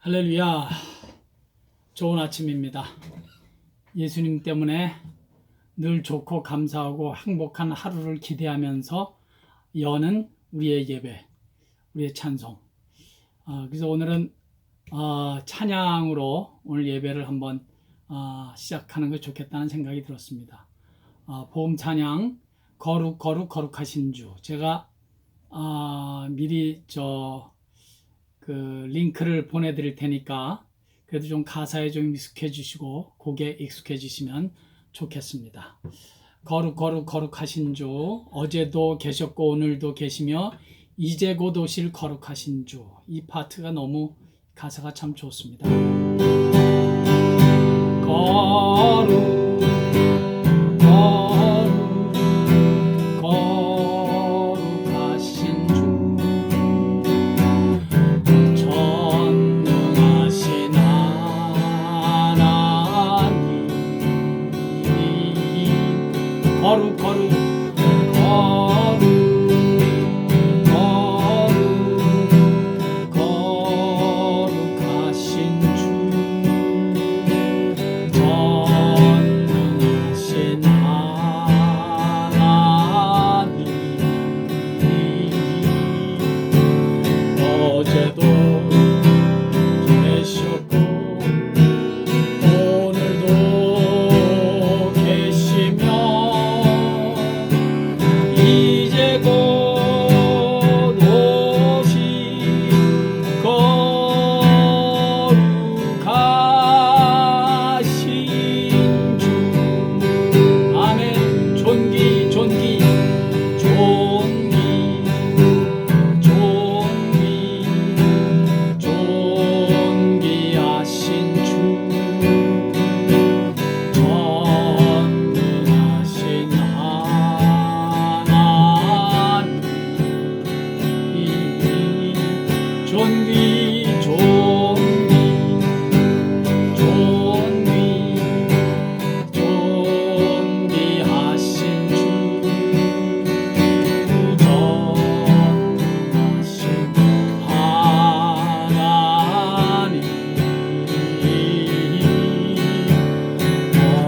할렐루야. 좋은 아침입니다. 예수님 때문에 늘 좋고 감사하고 행복한 하루를 기대하면서 여는 우리의 예배, 우리의 찬송. 그래서 오늘은 찬양으로 오늘 예배를 한번 시작하는 게 좋겠다는 생각이 들었습니다. 복음 찬양 거룩 거룩 거룩하신 주. 제가 미리 그 링크를 보내드릴 테니까 그래도 좀 가사에 좀 익숙해지시고 곡에 익숙해지시면 좋겠습니다. 거룩 거룩 거룩하신 주, 어제도 계셨고 오늘도 계시며 이제 곧 오실 거룩하신 주. 이 파트가 너무 가사가 참 좋습니다. 거룩 거룩 거룩 거룩 거룩 거룩하신 주 전능하신 하나님 어제도 계셨고 오늘도 계시며 이제 곧 오실 거룩하신 주. 아멘. 존귀 존귀 존귀 존귀 존귀하신 주 전능하신 존귀 존귀 존귀 존귀하신 주 전능하신 하나님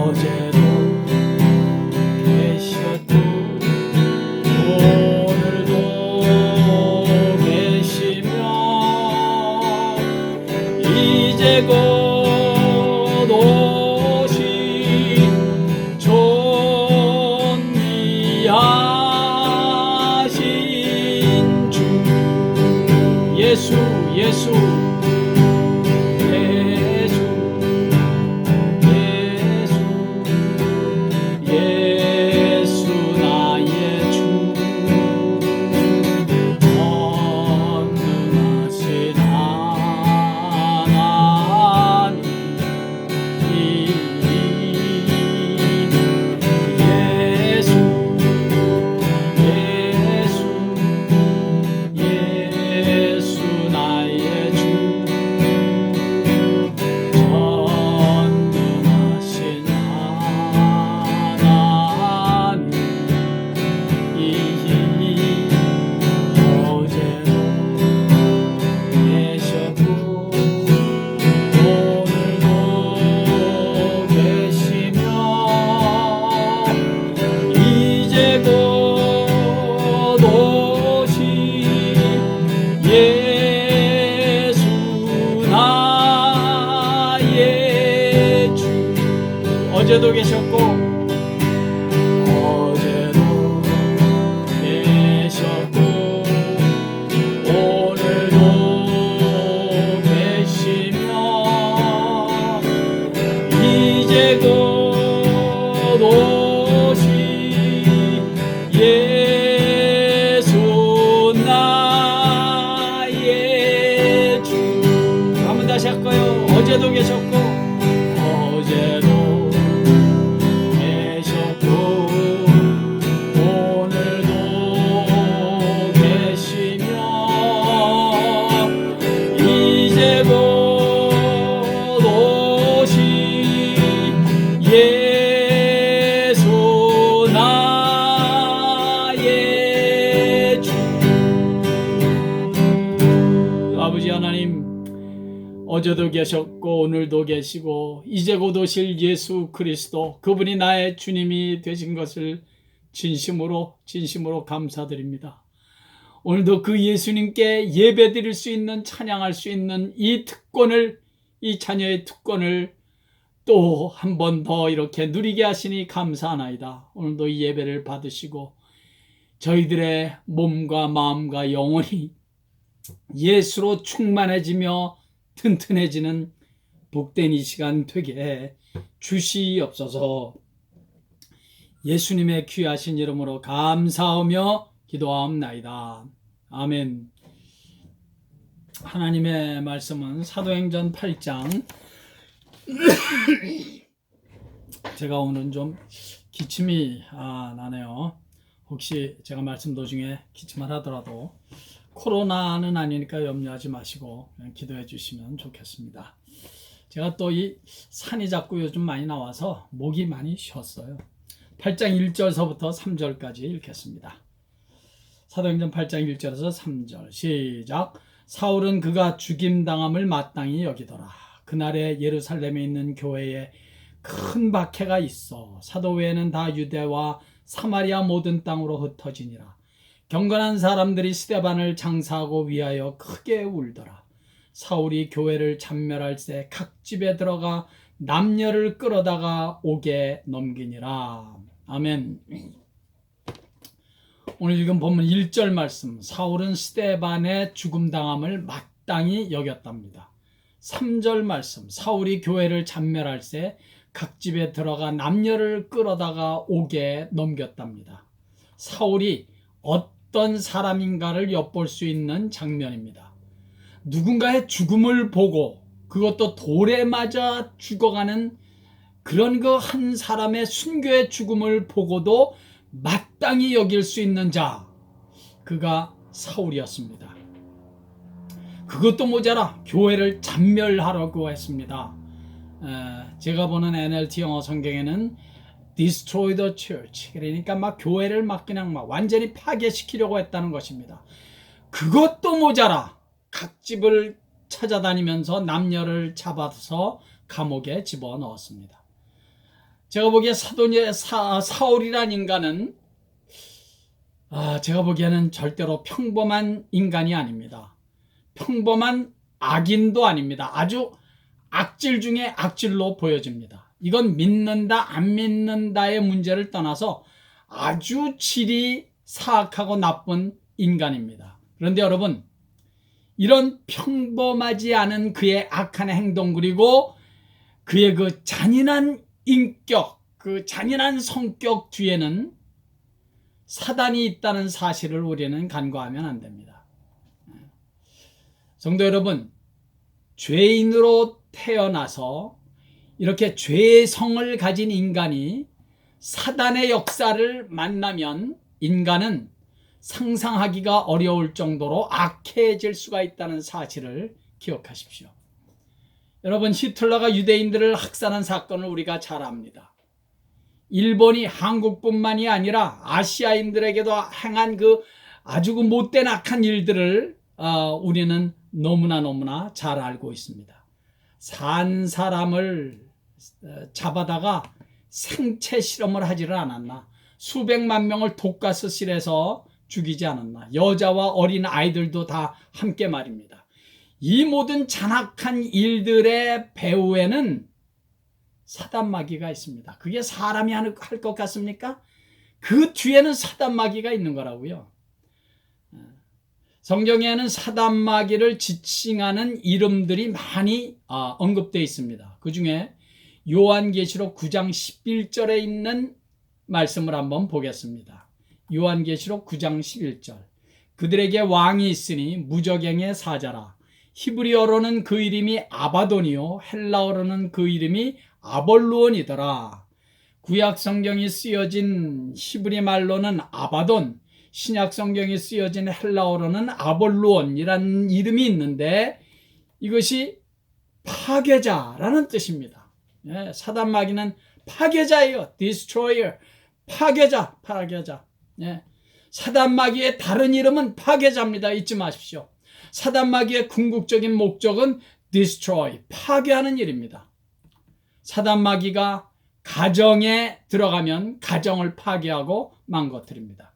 어제도 계셨고 오늘도 계시며 이제 곧 오실 존귀하신 주. 예수 예수 예수 예수 예수 나의 주 전능하신 하나님 예수 예수 예수 나의 주 전능하신 하나님 어제도 계셨고 오늘도 계시며 이제 곧 오실 예수 나의 주. 어제도 계셨고 어제도 계셨고 오늘도 계시며 이제 곧 오실 예수 나의 주. 한번 다시 할까요? 어제도 계셨고 어제도 계셨고 오늘도 계시며 이제 곧 오실 예수 나의 주. 아버지 하나님 어제도 계셨고 오늘도 계시고 이제 곧 오실 예수 그리스도, 그분이 나의 주님이 되신 것을 진심으로 감사드립니다. 오늘도 그 예수님께 예배드릴 수 있는, 찬양할 수 있는 이 특권을, 이 자녀의 특권을 또 한 번 더 이렇게 누리게 하시니 감사하나이다. 오늘도 이 예배를 받으시고 저희들의 몸과 마음과 영혼이 예수로 충만해지며 튼튼해지는 복된 이 시간 되게 주시옵소서. 예수님의 귀하신 이름으로 감사하며 기도하옵나이다. 아멘. 하나님의 말씀은 사도행전 8장 제가 오늘은 좀 기침이 나네요. 혹시 제가 말씀 도중에 기침을 하더라도 코로나는 아니니까 염려하지 마시고 그냥 기도해 주시면 좋겠습니다. 제가 또 이 산이 자꾸 요즘 많이 나와서 목이 많이 쉬었어요. 8장 1절서부터 3절까지 읽겠습니다. 사도행전 8장 1절에서 3절 시작. 사울은 그가 죽임당함을 마땅히 여기더라. 그날에 예루살렘에 있는 교회에 큰 박해가 있어 사도 외에는 다 유대와 사마리아 모든 땅으로 흩어지니라. 경건한 사람들이 스데반을 장사하고 위하여 크게 울더라. 사울이 교회를 참멸할새 각 집에 들어가 남녀를 끌어다가 옥에 넘기니라. 아멘. 오늘 읽은 본문 1절 말씀, 사울은 스데반의 죽음당함을 마땅히 여겼답니다. 3절 말씀, 사울이 교회를 참멸할새 각 집에 들어가 남녀를 끌어다가 옥에 넘겼답니다. 사울이 어떤 사람인가를 엿볼 수 있는 장면입니다. 누군가의 죽음을 보고 그것도 돌에 맞아 죽어가는 그런 그 한 사람의 순교의 죽음을 보고도 마땅히 여길 수 있는 자, 그가 사울이었습니다. 그것도 모자라 교회를 잔멸하려고 했습니다. 제가 보는 NLT 영어 성경에는 destroy the church, 그러니까 막 교회를 막 그냥 막 완전히 파괴시키려고 했다는 것입니다. 그것도 모자라 각 집을 찾아다니면서 남녀를 잡아서 감옥에 집어넣었습니다. 제가 보기에 사울이란 인간은 제가 보기에는 절대로 평범한 인간이 아닙니다. 평범한 악인도 아닙니다. 아주 악질 중에 악질로 보여집니다. 이건 믿는다 안 믿는다의 문제를 떠나서 아주 질이 사악하고 나쁜 인간입니다. 그런데 여러분, 이런 평범하지 않은 그의 악한 행동, 그리고 그의 그 잔인한 인격, 그 잔인한 성격 뒤에는 사단이 있다는 사실을 우리는 간과하면 안 됩니다. 성도 여러분, 죄인으로 태어나서 이렇게 죄의 성을 가진 인간이 사단의 역사를 만나면 인간은 상상하기가 어려울 정도로 악해질 수가 있다는 사실을 기억하십시오. 여러분, 히틀러가 유대인들을 학살한 사건을 우리가 잘 압니다. 일본이 한국뿐만이 아니라 아시아인들에게도 행한 그 아주 그 못된 악한 일들을 우리는 너무나 잘 알고 있습니다. 산 사람을 잡아다가 생체 실험을 하지를 않았나? 수백만 명을 독가스실에서 죽이지 않았나? 여자와 어린 아이들도 다 함께 말입니다. 이 모든 잔악한 일들의 배후에는 사단마귀가 있습니다. 그게 사람이 할 것 같습니까? 그 뒤에는 사단마귀가 있는 거라고요. 성경에는 사단마귀를 지칭하는 이름들이 많이 언급되어 있습니다. 그 중에 요한계시록 9장 11절에 있는 말씀을 한번 보겠습니다. 요한계시록 9장 11절. 그들에게 왕이 있으니 무저갱의 사자라. 히브리어로는 그 이름이 아바돈이요 헬라어로는 그 이름이 아볼루온이더라. 구약 성경이 쓰여진 히브리 말로는 아바돈, 신약 성경이 쓰여진 헬라어로는 아볼루온이라는 이름이 있는데 이것이 파괴자라는 뜻입니다. 사단마귀는 파괴자예요. destroyer, 파괴자. 사단마귀의 다른 이름은 파괴자입니다. 잊지 마십시오. 사단마귀의 궁극적인 목적은 destroy, 파괴하는 일입니다. 사단 마귀가 가정에 들어가면 가정을 파괴하고 망가뜨립니다.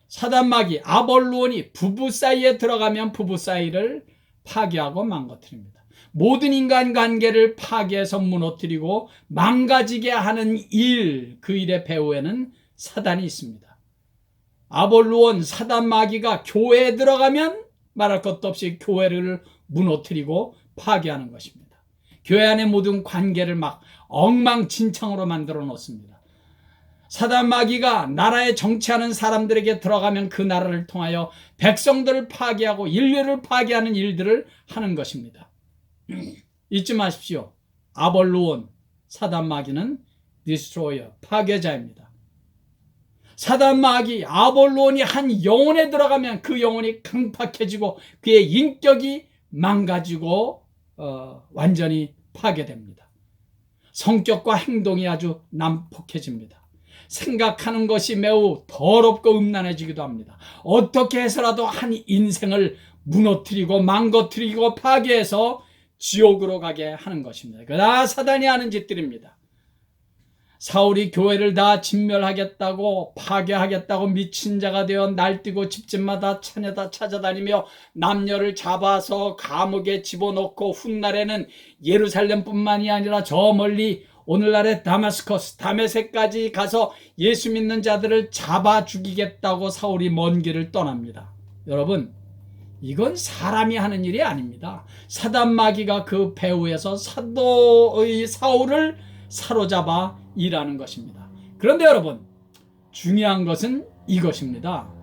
사단 마귀 아볼루온이 부부 사이에 들어가면 부부 사이를 파괴하고 망가뜨립니다. 모든 인간관계를 파괴해서 무너뜨리고 망가지게 하는 일, 그 일의 배후에는 사단이 있습니다. 아볼루온 사단 마귀가 교회에 들어가면 말할 것도 없이 교회를 무너뜨리고 파괴하는 것입니다. 교회 안의 모든 관계를 막 엉망진창으로 만들어 놓습니다. 사단 마귀가 나라에 정치하는 사람들에게 들어가면 그 나라를 통하여 백성들을 파괴하고 인류를 파괴하는 일들을 하는 것입니다. 잊지 마십시오. 아볼루온 사단 마귀는 디스트로이어, 파괴자입니다. 사단 마귀 아볼루온이 한 영혼에 들어가면 그 영혼이 강팍해지고 그의 인격이 망가지고 완전히 파괴됩니다. 성격과 행동이 아주 난폭해집니다. 생각하는 것이 매우 더럽고 음란해지기도 합니다. 어떻게 해서라도 한 인생을 무너뜨리고 망가뜨리고 파괴해서 지옥으로 가게 하는 것입니다. 그다 사단이 하는 짓들입니다. 사울이 교회를 다 진멸하겠다고 파괴하겠다고 미친 자가 되어 날뛰고 집집마다 찾아다니며 남녀를 잡아서 감옥에 집어넣고 훗날에는 예루살렘뿐만이 아니라 저 멀리 오늘날의 다마스커스, 다메섹까지 가서 예수 믿는 자들을 잡아 죽이겠다고 사울이 먼 길을 떠납니다. 여러분, 이건 사람이 하는 일이 아닙니다. 사단 마귀가 그 배후에서 사도의 사울을 사로잡아 일하는 것입니다. 그런데 여러분, 중요한 것은 이것입니다.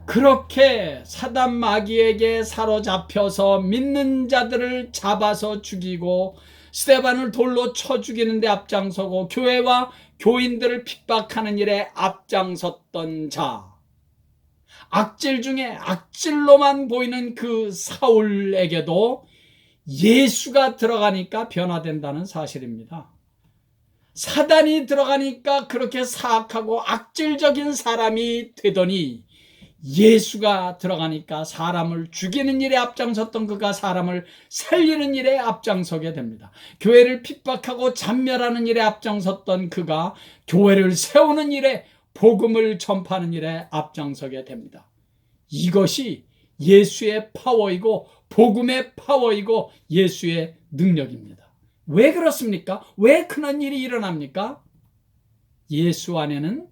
그렇게 사단 마귀에게 사로잡혀서 믿는 자들을 잡아서 죽이고 스데반을 돌로 쳐 죽이는데 앞장서고 교회와 교인들을 핍박하는 일에 앞장섰던 자, 악질 중에 악질로만 보이는 그 사울에게도 예수가 들어가니까 변화된다는 사실입니다. 사단이 들어가니까 그렇게 사악하고 악질적인 사람이 되더니 예수가 들어가니까 사람을 죽이는 일에 앞장섰던 그가 사람을 살리는 일에 앞장서게 됩니다. 교회를 핍박하고 잔멸하는 일에 앞장섰던 그가 교회를 세우는 일에, 복음을 전파하는 일에 앞장서게 됩니다. 이것이 예수의 파워이고 복음의 파워이고 예수의 능력입니다. 왜 그렇습니까? 왜 그런 일이 일어납니까? 예수 안에는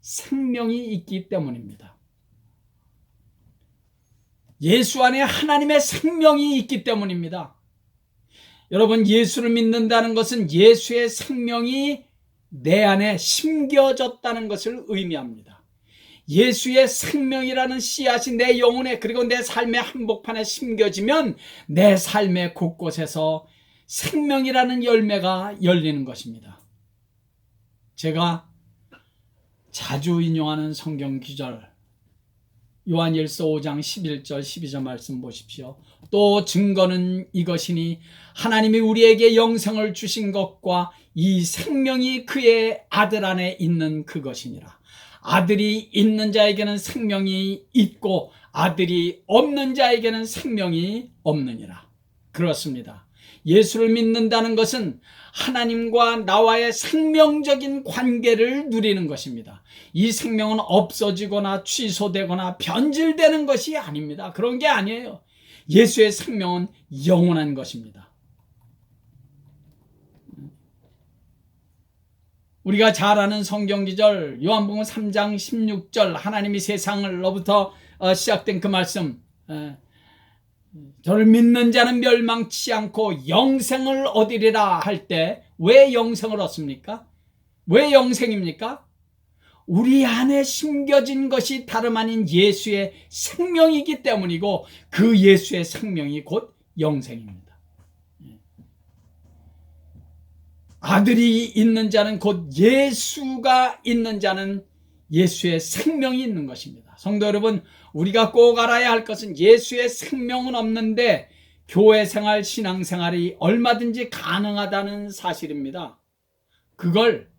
생명이 있기 때문입니다. 예수 안에 하나님의 생명이 있기 때문입니다. 여러분, 예수를 믿는다는 것은 예수의 생명이 내 안에 심겨졌다는 것을 의미합니다. 예수의 생명이라는 씨앗이 내 영혼에 그리고 내 삶의 한복판에 심겨지면 내 삶의 곳곳에서 생명이라는 열매가 열리는 것입니다. 제가 자주 인용하는 성경 구절, 요한일서 5장 11절 12절 말씀 보십시오. 또 증거는 이것이니 하나님이 우리에게 영생을 주신 것과 이 생명이 그의 아들 안에 있는 그것이니라. 아들이 있는 자에게는 생명이 있고 아들이 없는 자에게는 생명이 없느니라. 그렇습니다. 예수를 믿는다는 것은 하나님과 나와의 생명적인 관계를 누리는 것입니다. 이 생명은 없어지거나 취소되거나 변질되는 것이 아닙니다. 그런 게 아니에요. 예수의 생명은 영원한 것입니다. 우리가 잘 아는 성경기절 요한복음 3장 16절 하나님이 세상을로부터 시작된 그 말씀, 저를 믿는 자는 멸망치 않고 영생을 얻으리라 할 때 왜 영생을 얻습니까? 왜 영생입니까? 우리 안에 심겨진 것이 다름 아닌 예수의 생명이기 때문이고 그 예수의 생명이 곧 영생입니다. 아들이 있는 자는 곧 예수가 있는 자는 예수의 생명이 있는 것입니다. 성도 여러분, 우리가 꼭 알아야 할 것은 예수의 생명은 없는데 교회 생활, 신앙 생활이 얼마든지 가능하다는 사실입니다. 그걸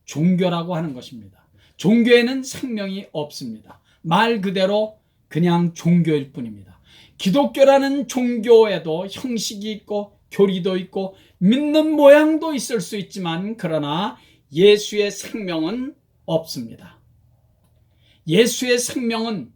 종교라고 하는 것입니다. 종교에는 생명이 없습니다. 말 그대로 그냥 종교일 뿐입니다. 기독교라는 종교에도 형식이 있고 교리도 있고 믿는 모양도 있을 수 있지만 그러나 예수의 생명은 없습니다. 예수의 생명은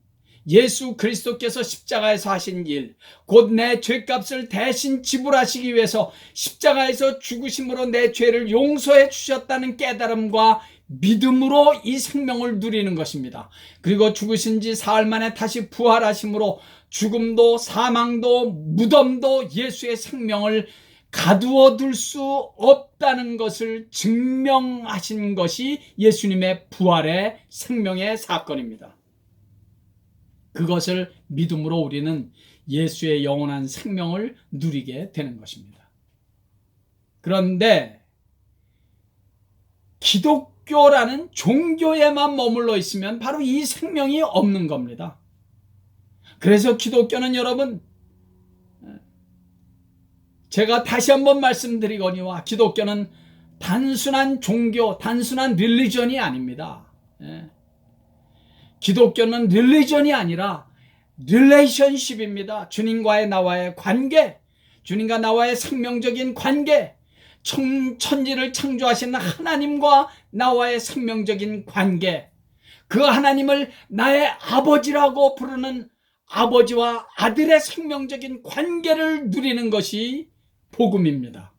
예수 그리스도께서 십자가에서 하신 일, 곧 내 죄값을 대신 지불하시기 위해서 십자가에서 죽으심으로 내 죄를 용서해 주셨다는 깨달음과 믿음으로 이 생명을 누리는 것입니다. 그리고 죽으신 지 사흘 만에 다시 부활하심으로 죽음도 사망도 무덤도 예수의 생명을 가두어 둘 수 없다는 것을 증명하신 것이 예수님의 부활의 생명의 사건입니다. 그것을 믿음으로 우리는 예수의 영원한 생명을 누리게 되는 것입니다. 그런데 기독교라는 종교에만 머물러 있으면 바로 이 생명이 없는 겁니다. 그래서 기독교는 여러분, 제가 다시 한번 말씀드리거니와 기독교는 단순한 종교, 단순한 릴리전이 아닙니다. 기독교는 릴리전이 아니라 릴레이션십입니다. 주님과의 나와의 관계, 주님과 나와의 생명적인 관계, 천지를 창조하신 하나님과 나와의 생명적인 관계, 그 하나님을 나의 아버지라고 부르는 아버지와 아들의 생명적인 관계를 누리는 것이 복음입니다.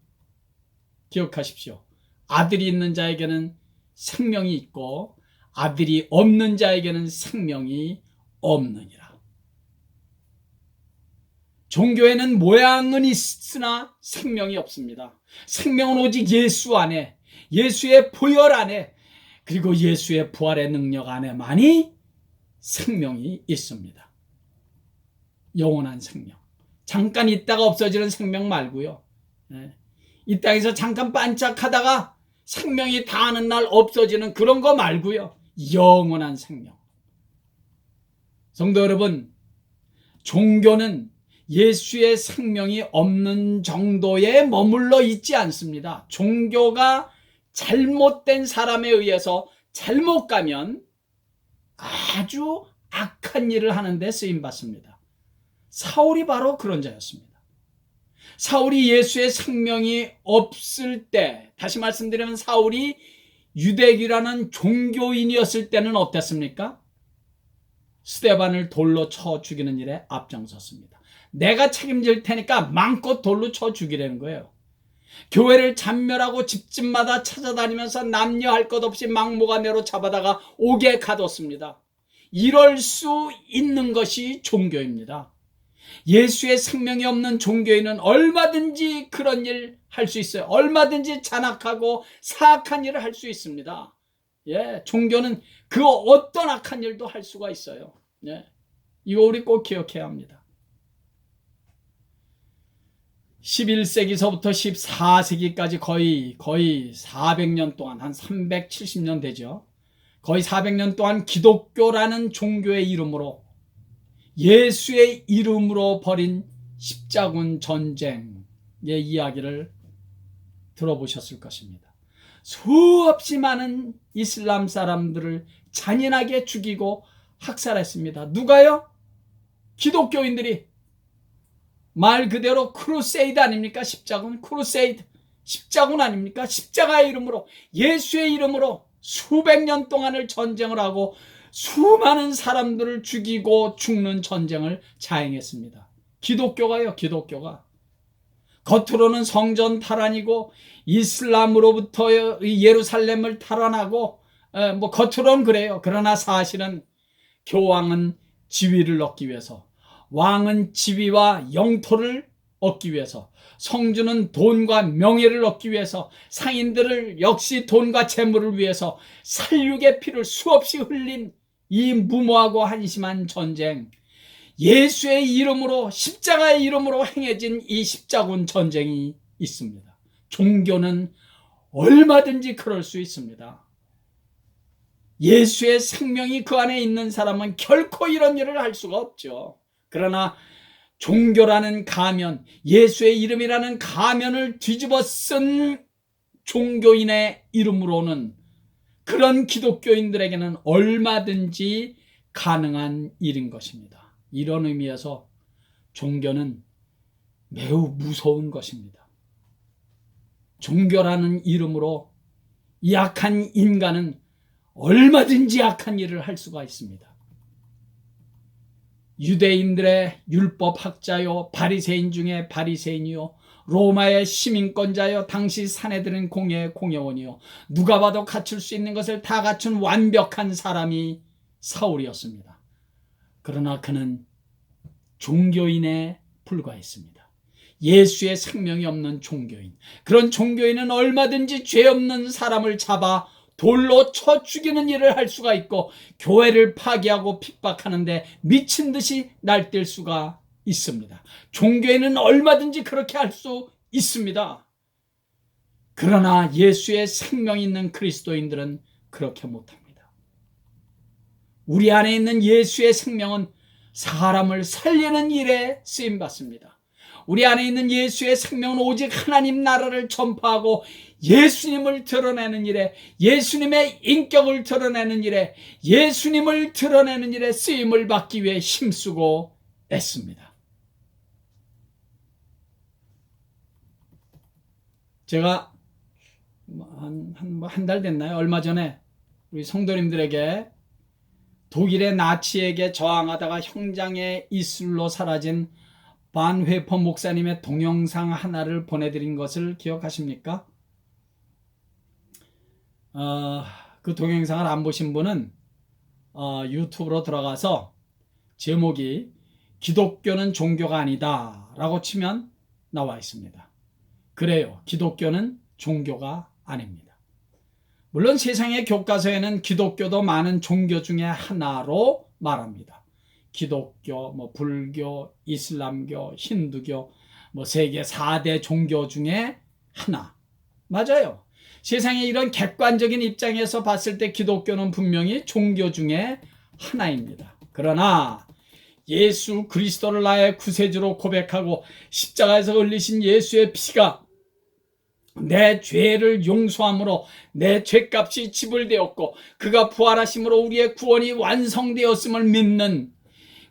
기억하십시오. 아들이 있는 자에게는 생명이 있고 아들이 없는 자에게는 생명이 없느니라. 종교에는 모양은 있으나 생명이 없습니다. 생명은 오직 예수 안에, 예수의 보혈 안에, 그리고 예수의 부활의 능력 안에만이 생명이 있습니다. 영원한 생명. 잠깐 있다가 없어지는 생명 말고요. 이 땅에서 잠깐 반짝하다가 생명이 다하는 날 없어지는 그런 거 말고요. 영원한 생명. 성도 여러분, 종교는 예수의 생명이 없는 정도에 머물러 있지 않습니다. 종교가 잘못된 사람에 의해서 잘못 가면 아주 악한 일을 하는 데 쓰임받습니다. 사울이 바로 그런 자였습니다. 사울이 예수의 생명이 없을 때, 다시 말씀드리면 사울이 유대교라는 종교인이었을 때는 어땠습니까? 스데반을 돌로 쳐 죽이는 일에 앞장섰습니다. 내가 책임질 테니까 마음껏 돌로 쳐 죽이라는 거예요. 교회를 잔멸하고 집집마다 찾아다니면서 남녀 할 것 없이 막무가내로 잡아다가 옥에 가뒀습니다. 이럴 수 있는 것이 종교입니다. 예수의 생명이 없는 종교인은 얼마든지 그런 일 할 수 있어요. 얼마든지 잔악하고 사악한 일을 할 수 있습니다. 종교는 그 어떤 악한 일도 할 수가 있어요. 이거 우리 꼭 기억해야 합니다. 11세기서부터 14세기까지 거의 400년 동안, 한 370년 되죠. 거의 400년 동안 기독교라는 종교의 이름으로, 예수의 이름으로 벌인 십자군 전쟁의 이야기를 들어보셨을 것입니다. 수없이 많은 이슬람 사람들을 잔인하게 죽이고 학살했습니다. 누가요? 기독교인들이. 말 그대로 크루세이드 아닙니까? 십자군, 크루세이드, 십자군 아닙니까? 십자가의 이름으로, 예수의 이름으로 수백 년 동안을 전쟁을 하고 수많은 사람들을 죽이고 죽는 전쟁을 자행했습니다. 기독교가요, 기독교가. 겉으로는 성전 탈환이고 이슬람으로부터 예루살렘을 탈환하고 겉으로는 그래요. 그러나 사실은 교황은 지위를 얻기 위해서, 왕은 지위와 영토를 얻기 위해서, 성주는 돈과 명예를 얻기 위해서, 상인들을 역시 돈과 재물을 위해서 살육의 피를 수없이 흘린 이 무모하고 한심한 전쟁, 예수의 이름으로, 십자가의 이름으로 행해진 이 십자군 전쟁이 있습니다. 종교는 얼마든지 그럴 수 있습니다. 예수의 생명이 그 안에 있는 사람은 결코 이런 일을 할 수가 없죠. 그러나 종교라는 가면, 예수의 이름이라는 가면을 뒤집어 쓴 종교인의 이름으로는 그런 기독교인들에게는 얼마든지 가능한 일인 것입니다. 이런 의미에서 종교는 매우 무서운 것입니다. 종교라는 이름으로 약한 인간은 얼마든지 약한 일을 할 수가 있습니다. 유대인들의 율법학자요, 바리새인 중에 바리새인이요, 로마의 시민권자요, 당시 사내들은 공예의 공예원이요, 누가 봐도 갖출 수 있는 것을 다 갖춘 완벽한 사람이 사울이었습니다. 그러나 그는 종교인에 불과했습니다. 예수의 생명이 없는 종교인. 그런 종교인은 얼마든지 죄 없는 사람을 잡아 돌로 쳐 죽이는 일을 할 수가 있고 교회를 파괴하고 핍박하는데 미친 듯이 날뛸 수가 있습니다. 종교인은 얼마든지 그렇게 할 수 있습니다. 그러나 예수의 생명이 있는 그리스도인들은 그렇게 못합니다. 우리 안에 있는 예수의 생명은 사람을 살리는 일에 쓰임받습니다. 우리 안에 있는 예수의 생명은 오직 하나님 나라를 전파하고 예수님을 드러내는 일에, 예수님의 인격을 드러내는 일에, 예수님을 드러내는 일에 쓰임을 받기 위해 힘쓰고 애씁니다. 제가 한 달 됐나요? 얼마 전에 우리 성도님들에게 독일의 나치에게 저항하다가 형장의 이슬로 사라진 반회퍼 목사님의 동영상 하나를 보내드린 것을 기억하십니까? 그 동영상을 안 보신 분은 유튜브로 들어가서 제목이 기독교는 종교가 아니다 라고 치면 나와 있습니다. 그래요. 기독교는 종교가 아닙니다. 물론 세상의 교과서에는 기독교도 많은 종교 중에 하나로 말합니다. 기독교, 불교, 이슬람교, 힌두교, 세계 4대 종교 중에 하나. 맞아요. 세상의 이런 객관적인 입장에서 봤을 때 기독교는 분명히 종교 중에 하나입니다. 그러나 예수 그리스도를 나의 구세주로 고백하고 십자가에서 흘리신 예수의 피가 내 죄를 용서함으로 내 죄값이 지불되었고 그가 부활하심으로 우리의 구원이 완성되었음을 믿는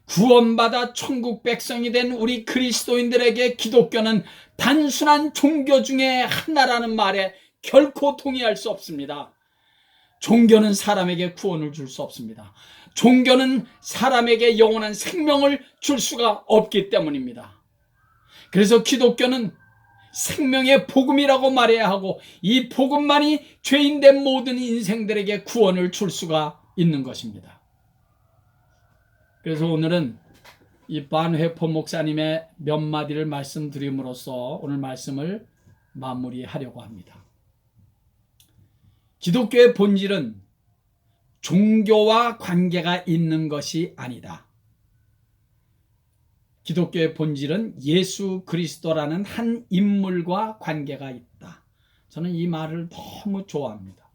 구원받아 천국 백성이 된 우리 그리스도인들에게 기독교는 단순한 종교 중에 하나라는 말에 결코 동의할 수 없습니다. 종교는 사람에게 구원을 줄 수 없습니다. 종교는 사람에게 영원한 생명을 줄 수가 없기 때문입니다. 그래서 기독교는 생명의 복음이라고 말해야 하고 이 복음만이 죄인된 모든 인생들에게 구원을 줄 수가 있는 것입니다. 그래서 오늘은 이 반회포 목사님의 몇 마디를 말씀드림으로써 오늘 말씀을 마무리하려고 합니다. 기독교의 본질은 종교와 관계가 있는 것이 아니다. 기독교의 본질은 예수 그리스도라는 한 인물과 관계가 있다. 저는 이 말을 너무 좋아합니다.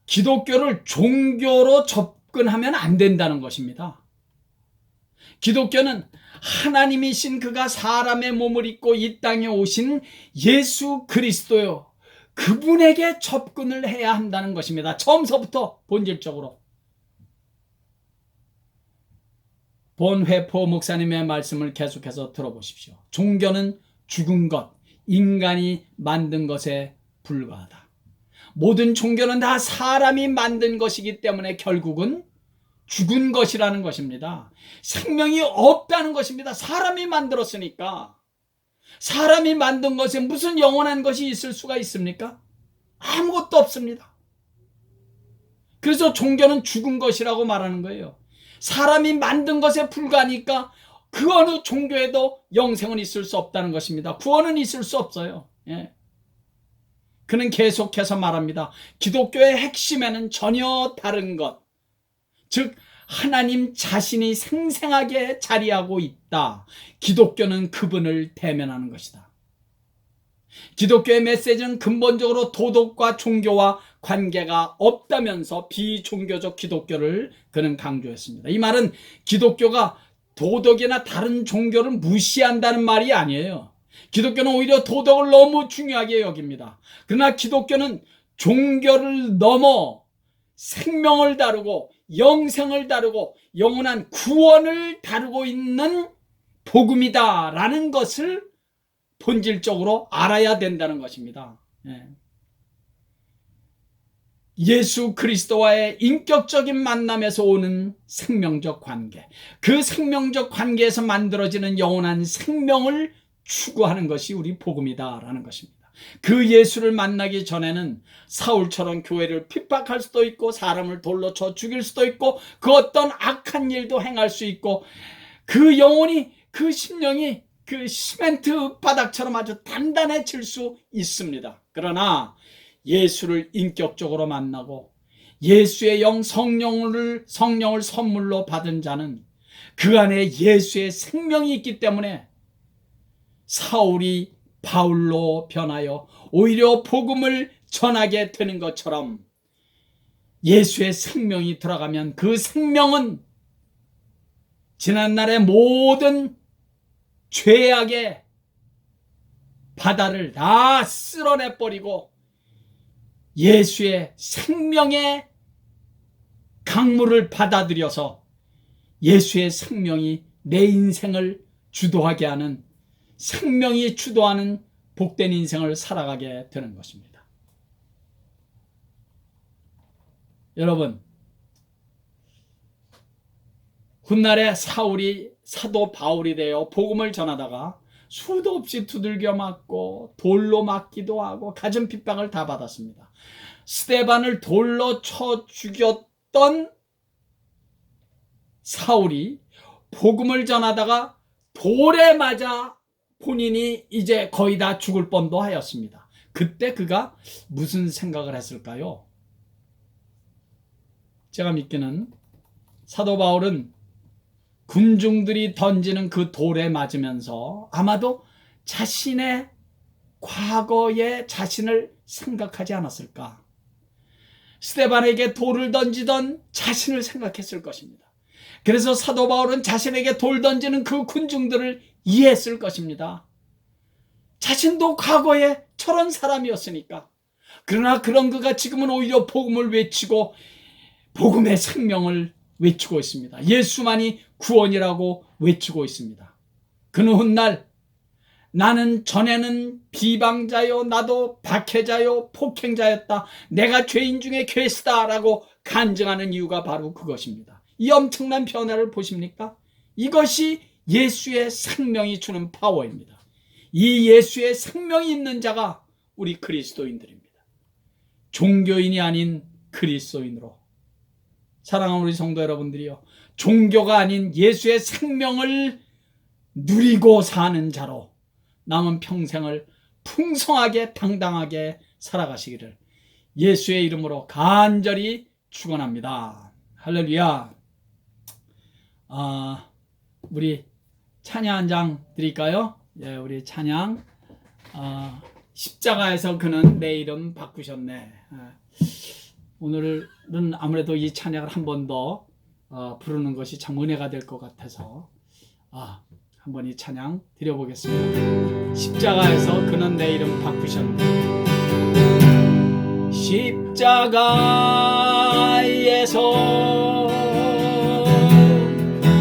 기독교를 종교로 접근하면 안 된다는 것입니다. 기독교는 하나님이신 그가 사람의 몸을 입고 이 땅에 오신 예수 그리스도요. 그분에게 접근을 해야 한다는 것입니다. 처음서부터 본질적으로. 본회포 목사님의 말씀을 계속해서 들어보십시오. 종교는 죽은 것, 인간이 만든 것에 불과하다. 모든 종교는 다 사람이 만든 것이기 때문에 결국은 죽은 것이라는 것입니다. 생명이 없다는 것입니다. 사람이 만들었으니까. 사람이 만든 것에 무슨 영원한 것이 있을 수가 있습니까? 아무것도 없습니다. 그래서 종교는 죽은 것이라고 말하는 거예요. 사람이 만든 것에 불과하니까 그 어느 종교에도 영생은 있을 수 없다는 것입니다. 구원은 있을 수 없어요. 예. 그는 계속해서 말합니다. 기독교의 핵심에는 전혀 다른 것, 즉 하나님 자신이 생생하게 자리하고 있다. 기독교는 그분을 대면하는 것이다. 기독교의 메시지는 근본적으로 도덕과 종교와 관계가 없다면서 비종교적 기독교를 그는 강조했습니다. 이 말은 기독교가 도덕이나 다른 종교를 무시한다는 말이 아니에요. 기독교는 오히려 도덕을 너무 중요하게 여깁니다. 그러나 기독교는 종교를 넘어 생명을 다루고 영생을 다루고 영원한 구원을 다루고 있는 복음이다라는 것을 본질적으로 알아야 된다는 것입니다. 예수 그리스도와의 인격적인 만남에서 오는 생명적 관계, 그 생명적 관계에서 만들어지는 영원한 생명을 추구하는 것이 우리 복음이다라는 것입니다. 그 예수를 만나기 전에는 사울처럼 교회를 핍박할 수도 있고 사람을 돌로 쳐 죽일 수도 있고 그 어떤 악한 일도 행할 수 있고 그 영혼이 그 심령이 그 시멘트 바닥처럼 아주 단단해질 수 있습니다. 그러나 예수를 인격적으로 만나고 예수의 영 성령을 선물로 받은 자는 그 안에 예수의 생명이 있기 때문에 사울이 바울로 변하여 오히려 복음을 전하게 되는 것처럼 예수의 생명이 들어가면 그 생명은 지난날의 모든 죄악의 바다를 다 쓸어내버리고 예수의 생명의 강물을 받아들여서 예수의 생명이 내 인생을 주도하게 하는, 생명이 주도하는 복된 인생을 살아가게 되는 것입니다. 여러분, 훗날에 사울이 사도 바울이 되어 복음을 전하다가 수도 없이 두들겨 맞고 돌로 맞기도 하고 갖은 핍박을 다 받았습니다. 스데반을 돌로 쳐 죽였던 사울이 복음을 전하다가 돌에 맞아 본인이 이제 거의 다 죽을 뻔도 하였습니다. 그때 그가 무슨 생각을 했을까요? 제가 믿기는 사도 바울은 군중들이 던지는 그 돌에 맞으면서 아마도 자신의 과거의 자신을 생각하지 않았을까? 스데반에게 돌을 던지던 자신을 생각했을 것입니다. 그래서 사도 바울은 자신에게 돌 던지는 그 군중들을 이해했을 것입니다. 자신도 과거에 저런 사람이었으니까. 그러나 그런 그가 지금은 오히려 복음을 외치고 복음의 생명을 외치고 있습니다. 예수만이 구원이라고 외치고 있습니다. 그는 훗날 나는 전에는 비방자요, 나도 박해자요, 폭행자였다, 내가 죄인 중에 괴수다라고 간증하는 이유가 바로 그것입니다. 이 엄청난 변화를 보십니까? 이것이 예수의 생명이 주는 파워입니다. 이 예수의 생명이 있는 자가 우리 그리스도인들입니다. 종교인이 아닌 그리스도인으로, 사랑하는 우리 성도 여러분들이요, 종교가 아닌 예수의 생명을 누리고 사는 자로 남은 평생을 풍성하게 당당하게 살아가시기를 예수의 이름으로 간절히 축원합니다. 할렐루야. 우리 찬양 한 장 드릴까요? 예, 우리 찬양. 십자가에서 그는 내 이름 바꾸셨네. 오늘은 아무래도 이 찬양을 한 번 더 부르는 것이 참 은혜가 될 것 같아서 한번 이 찬양 드려보겠습니다. 십자가에서 그는 내 이름 바꾸셨네. 십자가에서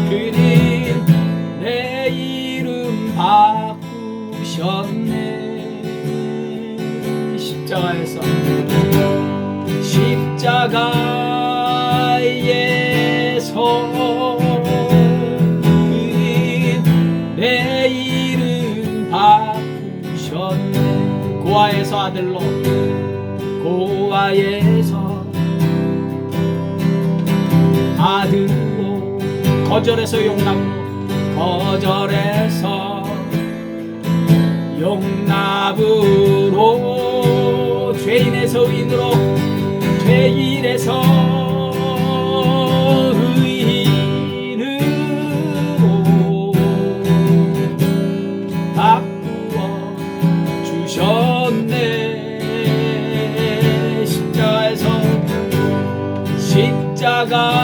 그는 내 이름 바꾸셨네. 십자가에서 내 이름 바꾸셨네. 고아에서 아들로, 고아에서 아들로, 거절해서 용납으로, 거절해서 용납으로, 죄인에서 의인으로, 죄인에서 십자가에서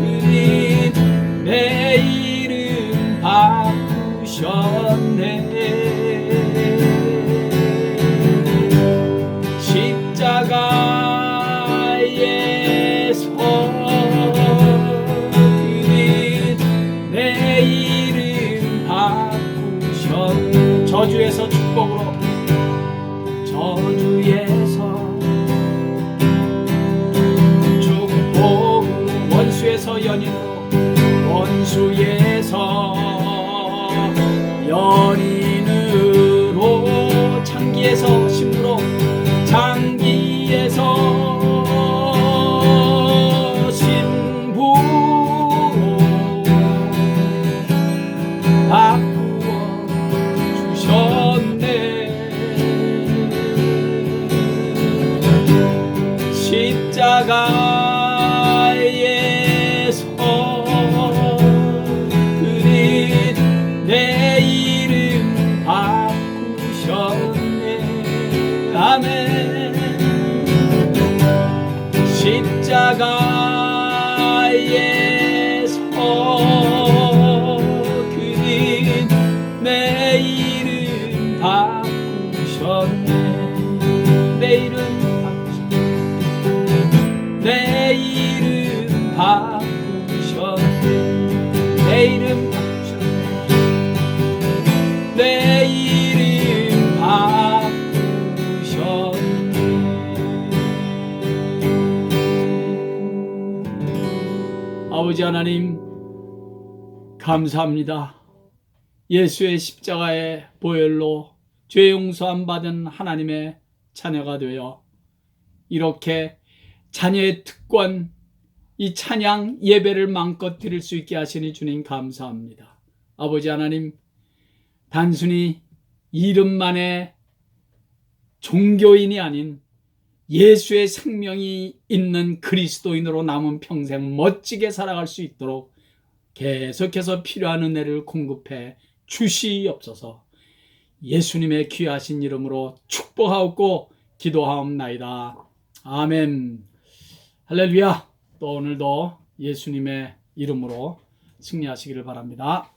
그는 내 이름 바꾸셨네. 십자가에서 저주에서 축복으로, 저주에서 축복으로, 원수에서 연인으로, 원수에서 연인으로, 장기에서 신부로, 장기에서 신부로 바꾸어 주셨네. 십자가에서 그린 내 이름 바꾸셨네. 아멘. 십자가에서 그린 내 이름 바꾸셨네. 내 이름 바꾸셨네. 내 이름 바꾸셨네. 내 이름 바꾸셨네. 내 이름 바꾸셨네. 아버지 하나님, 감사합니다. 예수의 십자가의 보혈로 죄 용서함 받은 하나님의 자녀가 되어 이렇게 자녀의 특권, 이 찬양 예배를 마음껏 드릴 수 있게 하시니 주님 감사합니다. 아버지 하나님, 단순히 이름만의 종교인이 아닌 예수의 생명이 있는 그리스도인으로 남은 평생 멋지게 살아갈 수 있도록 계속해서 필요한 은혜를 공급해 주시옵소서. 예수님의 귀하신 이름으로 축복하옵고 기도하옵나이다. 아멘. 할렐루야. 또 오늘도 예수님의 이름으로 승리하시기를 바랍니다.